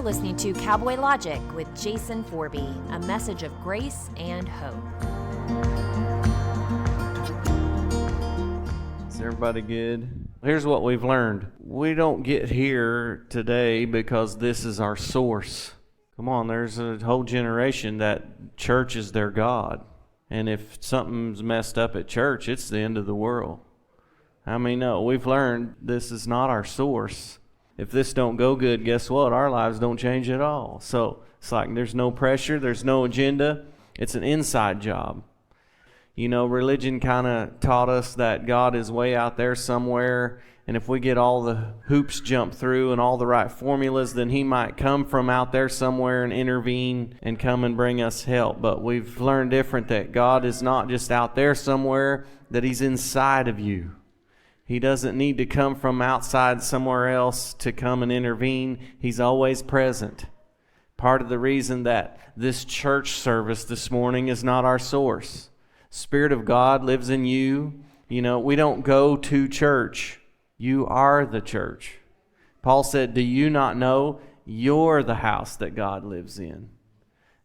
listening to Cowboy Logic with Jason Forby, a message of grace and hope. Is everybody good? Here's what we've learned. We don't get here today because this is our source. Come on, there's a whole generation that church is their God. And if something's messed up at church, it's the end of the world. I mean, no, we've learned this is not our source. If this don't go good, guess what? Our lives don't change at all. So it's like there's no pressure, there's no agenda. It's an inside job. You know, religion kind of taught us that God is way out there somewhere, and if we get all the hoops jumped through and all the right formulas, then He might come from out there somewhere and intervene and come and bring us help. But we've learned different, that God is not just out there somewhere, that He's inside of you. He doesn't need to come from outside somewhere else to come and intervene. He's always present. Part of the reason that this church service this morning is not our source. Spirit of God lives in you. You know, we don't go to church. You are the church. Paul said, do you not know you're the house that God lives in?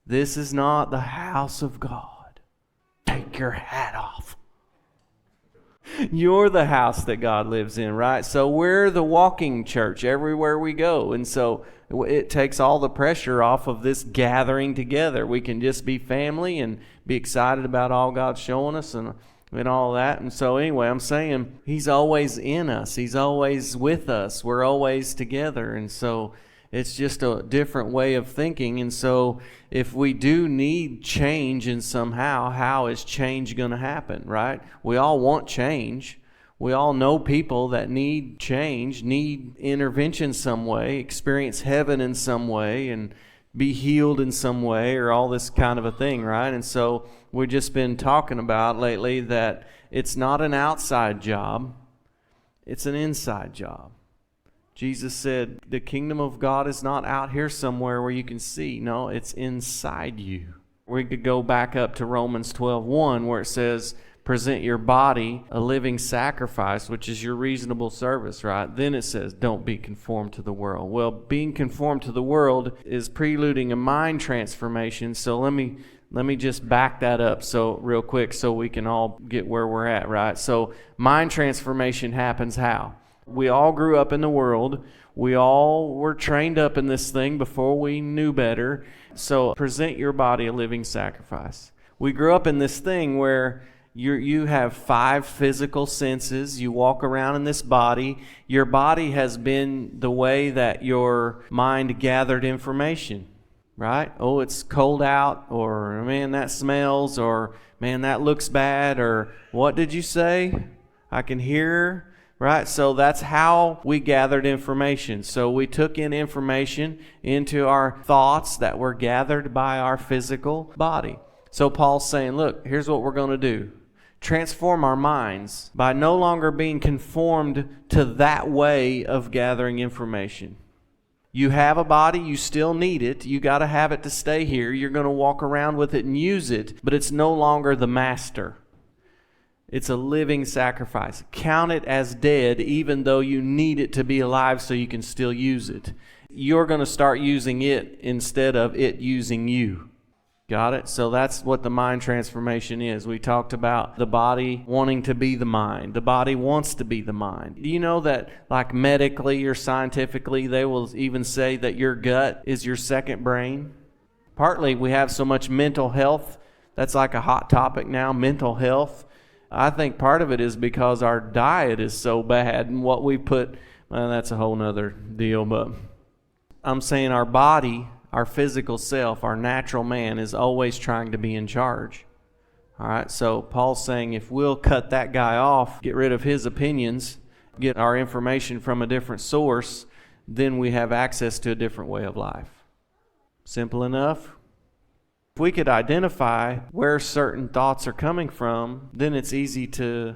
This is not the house of God. Take your hat off. You're the house that God lives in, right? So we're the walking church everywhere we go. And so it takes all the pressure off of this gathering together. We can just be family and be excited about all God's showing us and all that. And so anyway, I'm saying He's always in us. He's always with us. We're always together. And so it's just a different way of thinking. And so if we do need change in somehow, how is change going to happen, right? We all want change. We all know people that need change, need intervention some way, experience heaven in some way, and be healed in some way, or all this kind of a thing, right? And so we've just been talking about lately that it's not an outside job, it's an inside job. Jesus said, the kingdom of God is not out here somewhere where you can see. No, it's inside you. We could go back up to Romans 12:1, where it says, present your body a living sacrifice, which is your reasonable service, right? Then it says, don't be conformed to the world. Well, being conformed to the world is preluding a mind transformation. So let me just back that up so real quick so we can all get where we're at, right? So mind transformation happens how? We all grew up in the world. We all were trained up in this thing before we knew better. So present your body a living sacrifice. We grew up in this thing where you have 5 physical senses. You walk around in this body. Your body has been the way that your mind gathered information, right? Oh, it's cold out, or man, that smells, or man, that looks bad, or what did you say? I can hear. Right? So that's how we gathered information. So we took in information into our thoughts that were gathered by our physical body. So Paul's saying, look, here's what we're going to do. Transform our minds by no longer being conformed to that way of gathering information. You have a body, you still need it. You got to have it to stay here. You're going to walk around with it and use it, but it's no longer the master. It's a living sacrifice. Count it as dead, even though you need it to be alive so you can still use it. You're going to start using it instead of it using you. Got it? So that's what the mind transformation is. We talked about the body wanting to be the mind. The body wants to be the mind. Do you know that, like medically or scientifically, they will even say that your gut is your second brain? Partly we have so much mental health. That's like a hot topic now, mental health. I think part of it is because our diet is so bad and what we put, well, that's a whole nother deal, but I'm saying our body, our physical self, our natural man is always trying to be in charge. All right, so Paul's saying if we'll cut that guy off, get rid of his opinions, get our information from a different source, then we have access to a different way of life. Simple enough. If we could identify where certain thoughts are coming from, then it's easy to,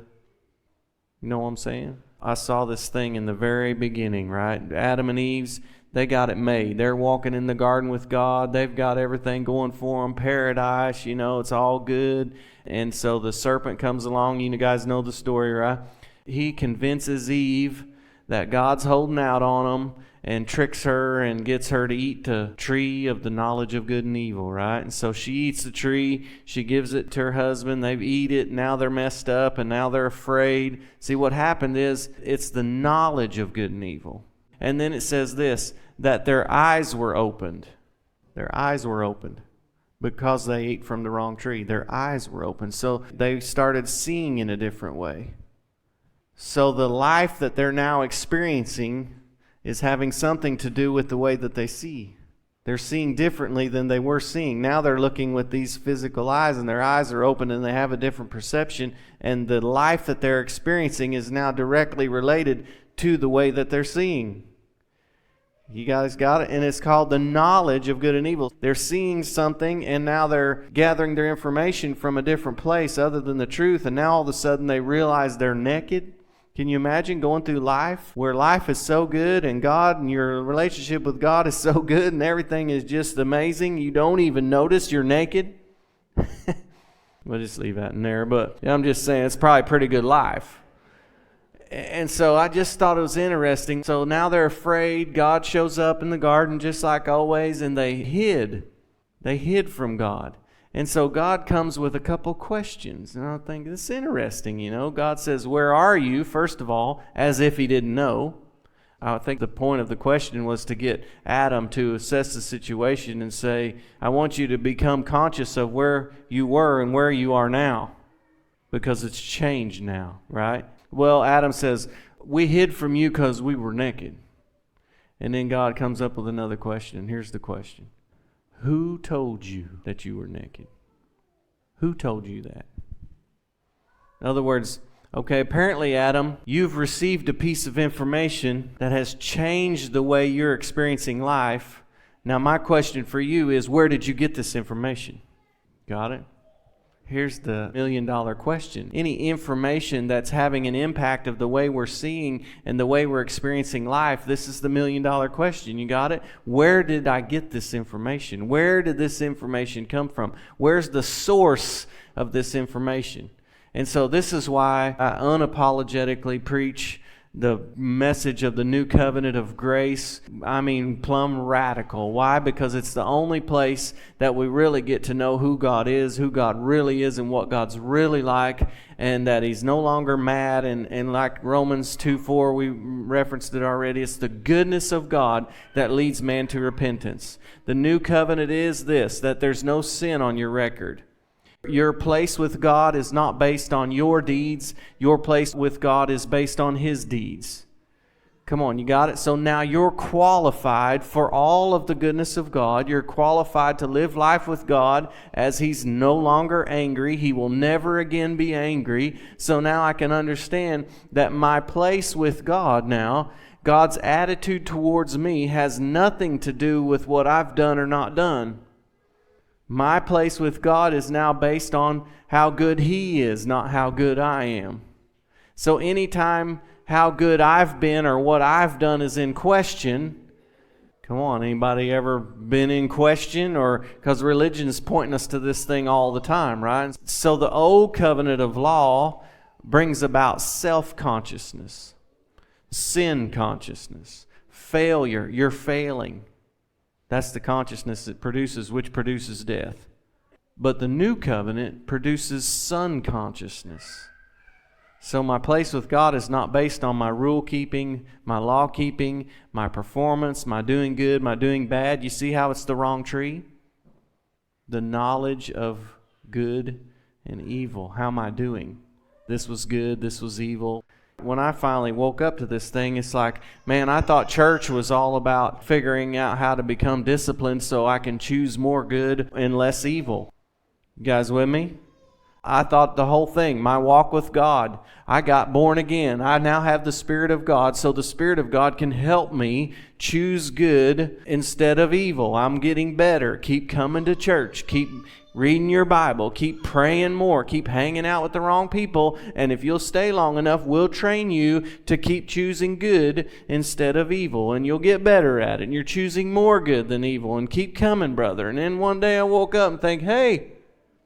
you know what I'm saying? I saw this thing in the very beginning, right? Adam and Eve's, they got it made. They're walking in the garden with God. They've got everything going for them. Paradise, you know, it's all good. And so the serpent comes along. You guys know the story, right? He convinces Eve that God's holding out on them and tricks her and gets her to eat the tree of the knowledge of good and evil, right? And so she eats the tree, she gives it to her husband, they eat it, now they're messed up and now they're afraid. See, what happened is it's the knowledge of good and evil. And then it says this, that their eyes were opened. Their eyes were opened because they ate from the wrong tree. Their eyes were opened. So they started seeing in a different way. So the life that they're now experiencing is having something to do with the way that they see. They're seeing differently than they were seeing. Now they're looking with these physical eyes, and their eyes are open and they have a different perception, and the life that they're experiencing is now directly related to the way that they're seeing. You guys got it? And it's called the knowledge of good and evil. They're seeing something, and now they're gathering their information from a different place other than the truth, and now all of a sudden they realize they're naked. Can you imagine going through life where life is so good and God and your relationship with God is so good and everything is just amazing, you don't even notice you're naked? We'll just leave that in there, but I'm just saying it's probably a pretty good life. And so I just thought it was interesting. So now they're afraid. God shows up in the garden just like always, and they hid. They hid from God. And so God comes with a couple questions. And I think this is interesting, you know. God says, "Where are you?" first of all, as if he didn't know. I think the point of the question was to get Adam to assess the situation and say, I want you to become conscious of where you were and where you are now, because it's changed now, right? Well, Adam says, we hid from you because we were naked. And then God comes up with another question. Here's the question. Who told you that you were naked? Who told you that? In other words, okay, apparently, Adam, you've received a piece of information that has changed the way you're experiencing life. Now, my question for you is, where did you get this information? Got it? Here's the million-dollar question. Any information that's having an impact of the way we're seeing and the way we're experiencing life, this is the million-dollar question. You got it? Where did I get this information? Where did this information come from? Where's the source of this information? And so this is why I unapologetically preach the message of the new covenant of grace. I mean, plumb radical. Why? Because it's the only place that we really get to know who God is, who God really is, and what God's really like, and that he's no longer mad. And like Romans 2:4, we referenced it already, it's the goodness of God that leads man to repentance. The new covenant is this, that there's no sin on your record. Your place with God is not based on your deeds. Your place with God is based on his deeds. Come on, you got it? So now you're qualified for all of the goodness of God. You're qualified to live life with God as he's no longer angry. He will never again be angry. So now I can understand that my place with God now, God's attitude towards me has nothing to do with what I've done or not done. My place with God is now based on how good he is, not how good I am. So anytime how good I've been or what I've done is in question, come on, anybody ever been in question? Or because religion's pointing us to this thing all the time, right? So the old covenant of law brings about self-consciousness, sin consciousness, failure. You're failing. That's the consciousness it produces, which produces death. But the new covenant produces son consciousness. So my place with God is not based on my rule keeping, my law keeping, my performance, my doing good, my doing bad. You see how it's the wrong tree? The knowledge of good and evil. How am I doing? This was good, this was evil. When I finally woke up to this thing, it's like, man, I thought church was all about figuring out how to become disciplined so I can choose more good and less evil. You guys with me? I thought the whole thing, my walk with God, I got born again. I now have the Spirit of God, so the Spirit of God can help me choose good instead of evil. I'm getting better. Keep coming to church. Keep reading your Bible. Keep praying more. Keep hanging out with the wrong people. And if you'll stay long enough, we'll train you to keep choosing good instead of evil. And you'll get better at it. And you're choosing more good than evil. And keep coming, brother. And then one day I woke up and think, hey,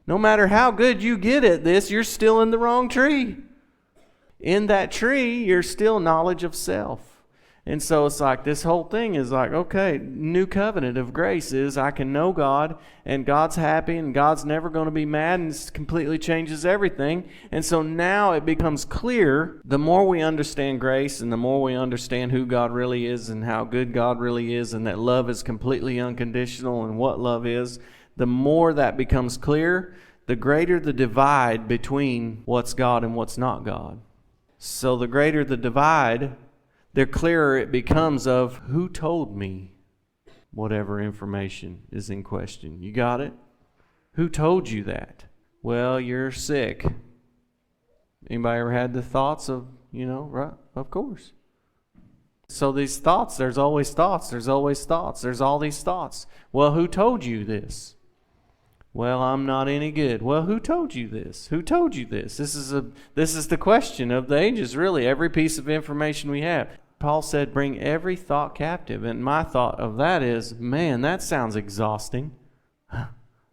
no matter how good you get at this, you're still in the wrong tree. In that tree, you're still knowledge of self. And so it's like this whole thing is like, okay, new covenant of grace is I can know God, and God's happy, and God's never going to be mad, and it completely changes everything. And so now it becomes clear, the more we understand grace and the more we understand who God really is and how good God really is, and that love is completely unconditional and what love is, the more that becomes clear, the greater the divide between what's God and what's not God. So the greater the divide, the clearer it becomes of who told me whatever information is in question. You got it? Who told you that? Well, you're sick. Anybody ever had the thoughts of, right? Of course. So these thoughts, there's always thoughts, there's always thoughts, there's all these thoughts. Well, who told you this? Well, I'm not any good. Well, who told you this? Who told you this? This is the question of the ages, really, every piece of information we have. Paul said, bring every thought captive. And my thought of that is, man, that sounds exhausting.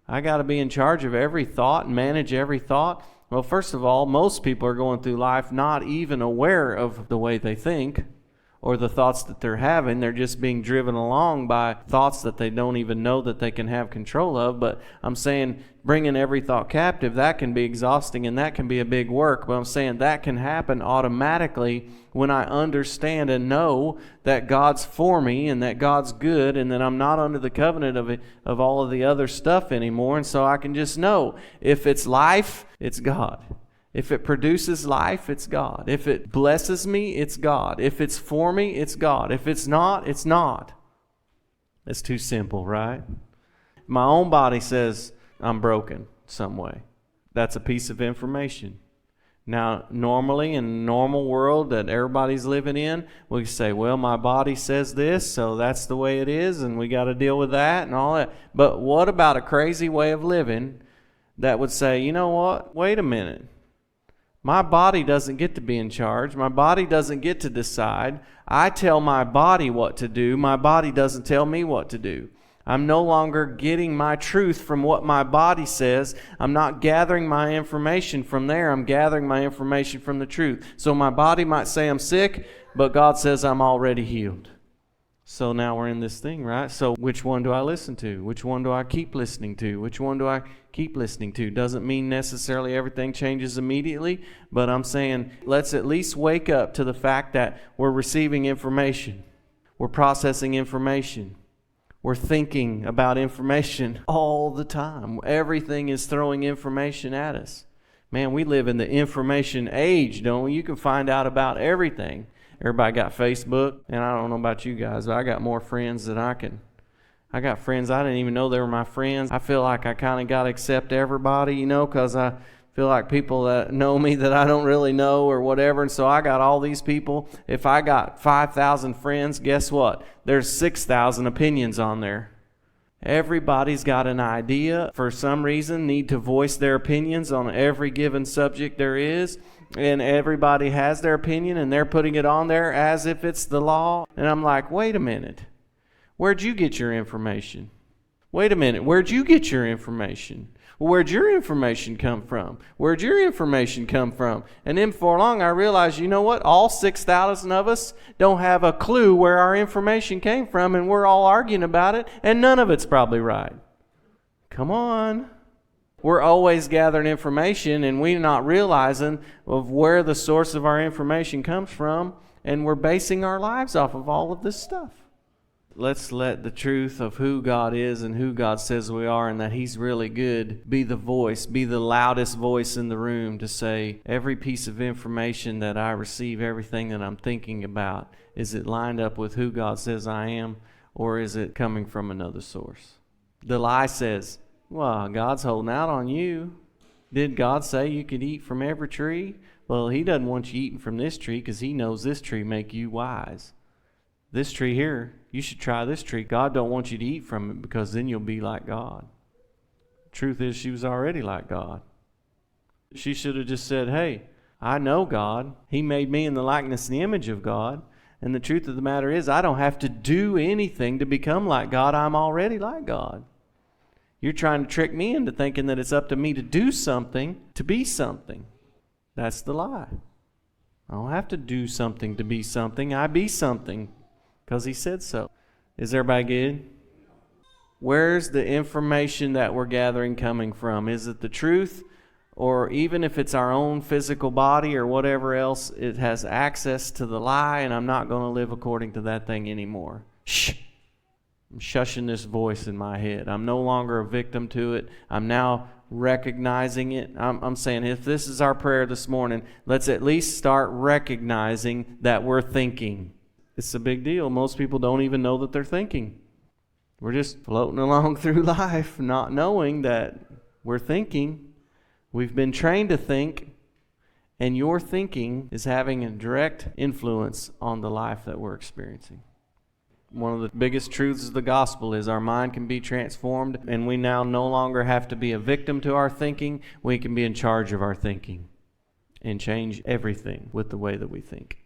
I got to be in charge of every thought and manage every thought. Well, first of all, most people are going through life not even aware of the way they think or the thoughts that they're having. They're just being driven along by thoughts that they don't even know that they can have control of. But I'm saying bringing every thought captive, that can be exhausting and that can be a big work. But I'm saying that can happen automatically when I understand and know that God's for me and that God's good and that I'm not under the covenant of all of the other stuff anymore. And so I can just know if it's life, it's God. If it produces life, it's God. If it blesses me, it's God. If it's for me, it's God. If it's not, it's not. It's too simple, right? My own body says I'm broken some way. That's a piece of information. Now, normally in a normal world that everybody's living in, we say, well, my body says this, so that's the way it is, and we got to deal with that and all that. But what about a crazy way of living that would say, you know what? Wait a minute. My body doesn't get to be in charge. My body doesn't get to decide. I tell my body what to do. My body doesn't tell me what to do. I'm no longer getting my truth from what my body says. I'm not gathering my information from there. I'm gathering my information from the truth. So my body might say I'm sick, but God says I'm already healed. So now we're in this thing, right? So which one do I listen to? Which one do I keep listening to? Which one do I keep listening to? Doesn't mean necessarily everything changes immediately, but I'm saying let's at least wake up to the fact that we're receiving information. We're processing information. We're thinking about information all the time. Everything is throwing information at us. Man, we live in the information age, don't we? You can find out about everything. Everybody got Facebook, and I don't know about you guys, but I got more friends than I got friends I didn't even know they were my friends. I feel like I kind of got to accept everybody, because I feel like people that know me that I don't really know or whatever. And so I got all these people. If I got 5,000 friends, guess what? There's 6,000 opinions on there. Everybody's got an idea for some reason, need to voice their opinions on every given subject there is. And everybody has their opinion and they're putting it on there as if it's the law. And I'm like, wait a minute. Where'd you get your information? Wait a minute. Where'd you get your information? Where'd your information come from? Where'd your information come from? And then before long, I realized, you know what? All 6,000 of us don't have a clue where our information came from, and we're all arguing about it, and none of it's probably right. Come on. We're always gathering information, and we're not realizing of where the source of our information comes from, and we're basing our lives off of all of this stuff. Let's let the truth of who God is and who God says we are and that He's really good be the voice, be the loudest voice in the room to say every piece of information that I receive, everything that I'm thinking about, is it lined up with who God says I am, or is it coming from another source? The lie says, well, God's holding out on you. Did God say you could eat from every tree? Well, He doesn't want you eating from this tree because He knows this tree make you wise. This tree here, you should try this tree. God don't want you to eat from it because then you'll be like God. Truth is, she was already like God. She should have just said, hey, I know God. He made me in the likeness and the image of God. And the truth of the matter is, I don't have to do anything to become like God. I'm already like God. You're trying to trick me into thinking that it's up to me to do something to be something. That's the lie. I don't have to do something to be something. I be something because he said so. Is everybody good? Where's the information that we're gathering coming from? Is it the truth? Or even if it's our own physical body or whatever else, it has access to the lie, and I'm not going to live according to that thing anymore. Shh! I'm shushing this voice in my head. I'm no longer a victim to it. I'm now recognizing it. I'm saying if this is our prayer this morning, let's at least start recognizing that we're thinking. It's a big deal. Most people don't even know that they're thinking. We're just floating along through life not knowing that we're thinking. We've been trained to think, and your thinking is having a direct influence on the life that we're experiencing. One of the biggest truths of the gospel is our mind can be transformed, and we now no longer have to be a victim to our thinking. We can be in charge of our thinking and change everything with the way that we think.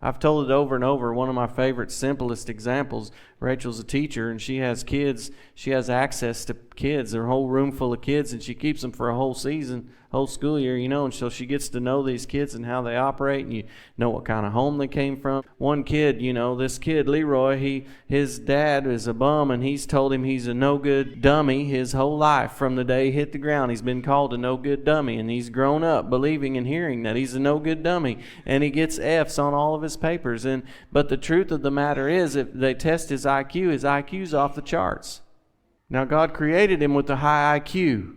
I've told it over and over. One of my favorite, simplest examples, Rachel's a teacher, and she has kids. She has access to kids, her whole room full of kids, and she keeps them for a whole season, whole school year, and so she gets to know these kids and how they operate, and you know what kind of home they came from. One kid, this kid, Leroy, his dad is a bum, and he's told him he's a no-good dummy his whole life. From the day he hit the ground, he's been called a no-good dummy, and he's grown up believing and hearing that he's a no-good dummy, and he gets F's on all of his papers. But the truth of the matter is, if they test his IQ's off the charts. Now, God created him with a high IQ.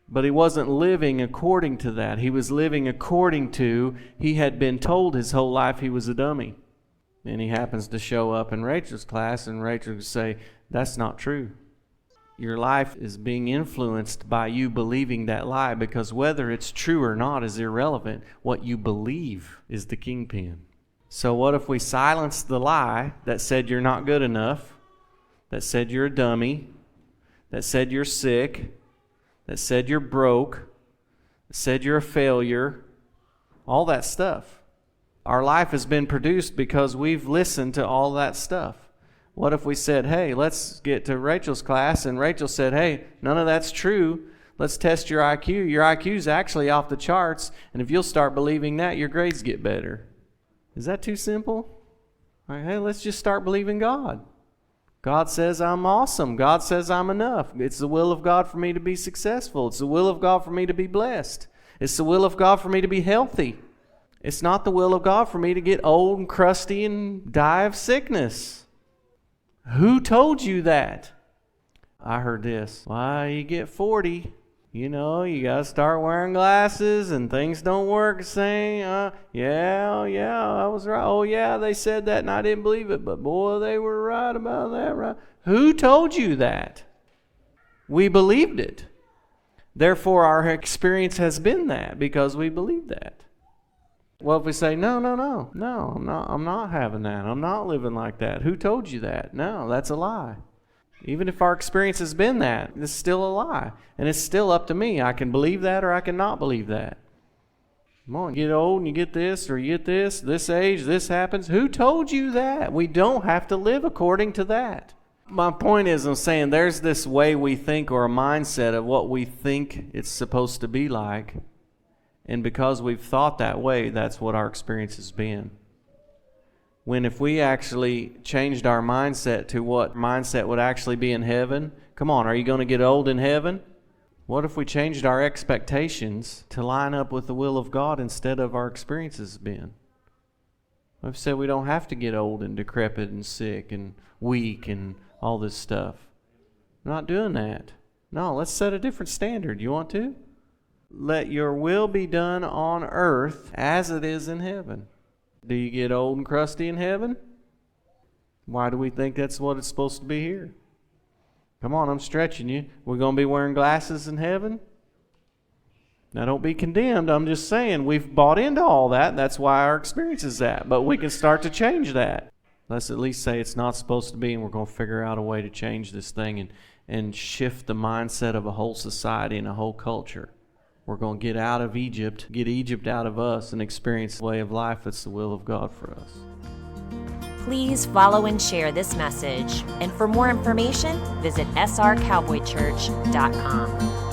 But he wasn't living according to that. He was living according to, he had been told his whole life he was a dummy. And he happens to show up in Rachel's class, and Rachel would say, that's not true. Your life is being influenced by you believing that lie, because whether it's true or not is irrelevant. What you believe is the kingpin. So what if we silence the lie that said you're not good enough, that said you're a dummy, that said you're sick, that said you're broke, that said you're a failure, all that stuff. Our life has been produced because we've listened to all that stuff. What if we said, hey, let's get to Rachel's class, and Rachel said, hey, none of that's true. Let's test your IQ. Your IQ's actually off the charts, and if you'll start believing that, your grades get better. Is that too simple? All right, hey, let's just start believing God. God says I'm awesome. God says I'm enough. It's the will of God for me to be successful. It's the will of God for me to be blessed. It's the will of God for me to be healthy. It's not the will of God for me to get old and crusty and die of sickness. Who told you that? I heard this. Why, you get 40, you got to start wearing glasses and things don't work the same. Yeah, I was right. Oh, yeah, they said that and I didn't believe it. But boy, they were right about that, right? Who told you that? We believed it. Therefore, our experience has been that because we believed that. Well, if we say, no, I'm not having that. I'm not living like that. Who told you that? No, that's a lie. Even if our experience has been that, it's still a lie. And it's still up to me. I can believe that or I can not believe that. Come on, you get old and you get this or you get this age, this happens. Who told you that? We don't have to live according to that. My point is, I'm saying there's this way we think, or a mindset of what we think it's supposed to be like. And because we've thought that way, that's what our experience has been. When if we actually changed our mindset to what mindset would actually be in heaven, come on, are you going to get old in heaven? What if we changed our expectations to line up with the will of God instead of our experiences been? We've said we don't have to get old and decrepit and sick and weak and all this stuff. We're not doing that. No, let's set a different standard. You want to? Let your will be done on earth as it is in heaven. Do you get old and crusty in heaven? Why do we think that's what it's supposed to be here? Come on, I'm stretching you. We're going to be wearing glasses in heaven? Now, don't be condemned. I'm just saying we've bought into all that. That's why our experience is that. But we can start to change that. Let's at least say it's not supposed to be, and we're going to figure out a way to change this thing and shift the mindset of a whole society and a whole culture. We're going to get out of Egypt, get Egypt out of us, and experience a way of life that's the will of God for us. Please follow and share this message. And for more information, visit srcowboychurch.com.